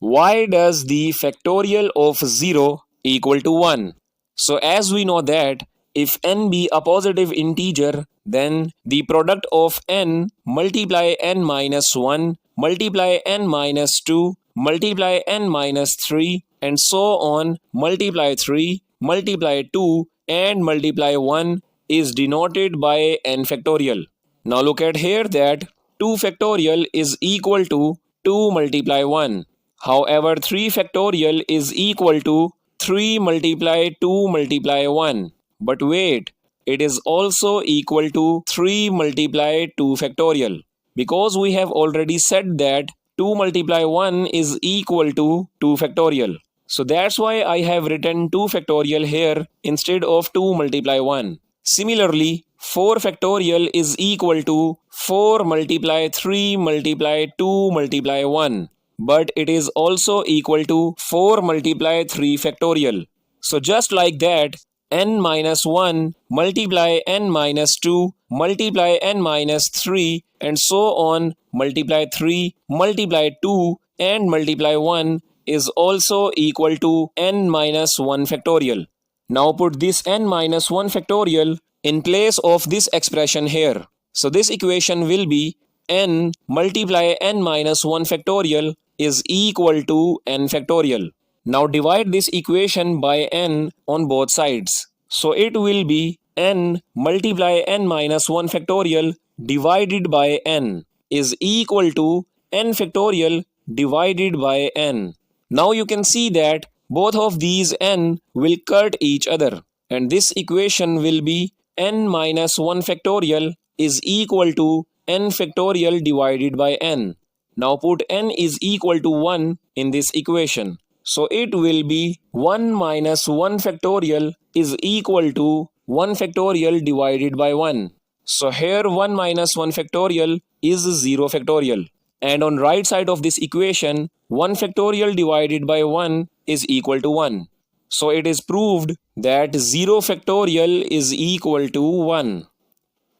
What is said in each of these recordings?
Why does the factorial of 0 equal to 1? So as we know that if n be a positive integer, then the product of n multiply n minus 1 multiply n minus 2 multiply n minus 3 and so on multiply 3 multiply 2 and multiply 1 is denoted by n factorial. Now look at here that 2 factorial is equal to 2 multiply 1. However, 3 factorial is equal to 3 multiply 2 multiply 1. But wait, it is also equal to 3 multiply 2 factorial. Because we have already said that 2 multiply 1 is equal to 2 factorial. So that's why I have written 2 factorial here instead of 2 multiply 1. Similarly, 4 factorial is equal to 4 multiply 3 multiply 2 multiply 1. But it is also equal to 4 multiply 3 factorial. So just like that, n minus 1 multiply n minus 2 multiply n minus 3 and so on multiply 3 multiply 2 and multiply 1 is also equal to n minus 1 factorial. Now put this n minus 1 factorial in place of this expression here. So this equation will be n multiply n minus 1 factorial is equal to n factorial. Now divide this equation by n on both sides. So it will be n multiply n minus 1 factorial divided by n is equal to n factorial divided by n. Now you can see that both of these n will cut each other, and this equation will be n minus 1 factorial is equal to n factorial divided by n. Now put n is equal to 1 in this equation. So it will be 1 minus 1 factorial is equal to 1 factorial divided by 1. So here 1 minus 1 factorial is 0 factorial. And on right side of this equation, 1 factorial divided by 1 is equal to 1. So it is proved that 0 factorial is equal to 1.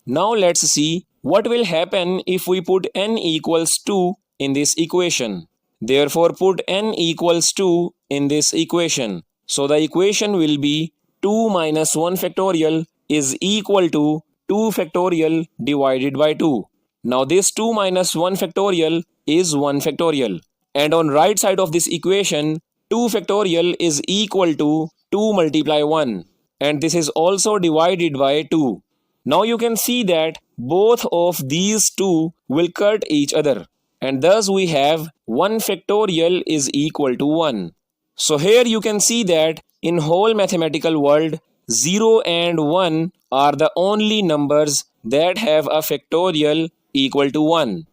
Now let's see what will happen if we put n equals 2 in this equation. Therefore put n equals 2 in this equation. So the equation will be 2 minus 1 factorial is equal to 2 factorial divided by 2. Now this 2 minus 1 factorial is 1 factorial. And on right side of this equation, 2 factorial is equal to 2 multiply 1. And this is also divided by 2. Now you can see that both of these two will cut each other. And thus we have 1 factorial is equal to 1. So here you can see that in whole mathematical world, 0 and 1 are the only numbers that have a factorial equal to 1.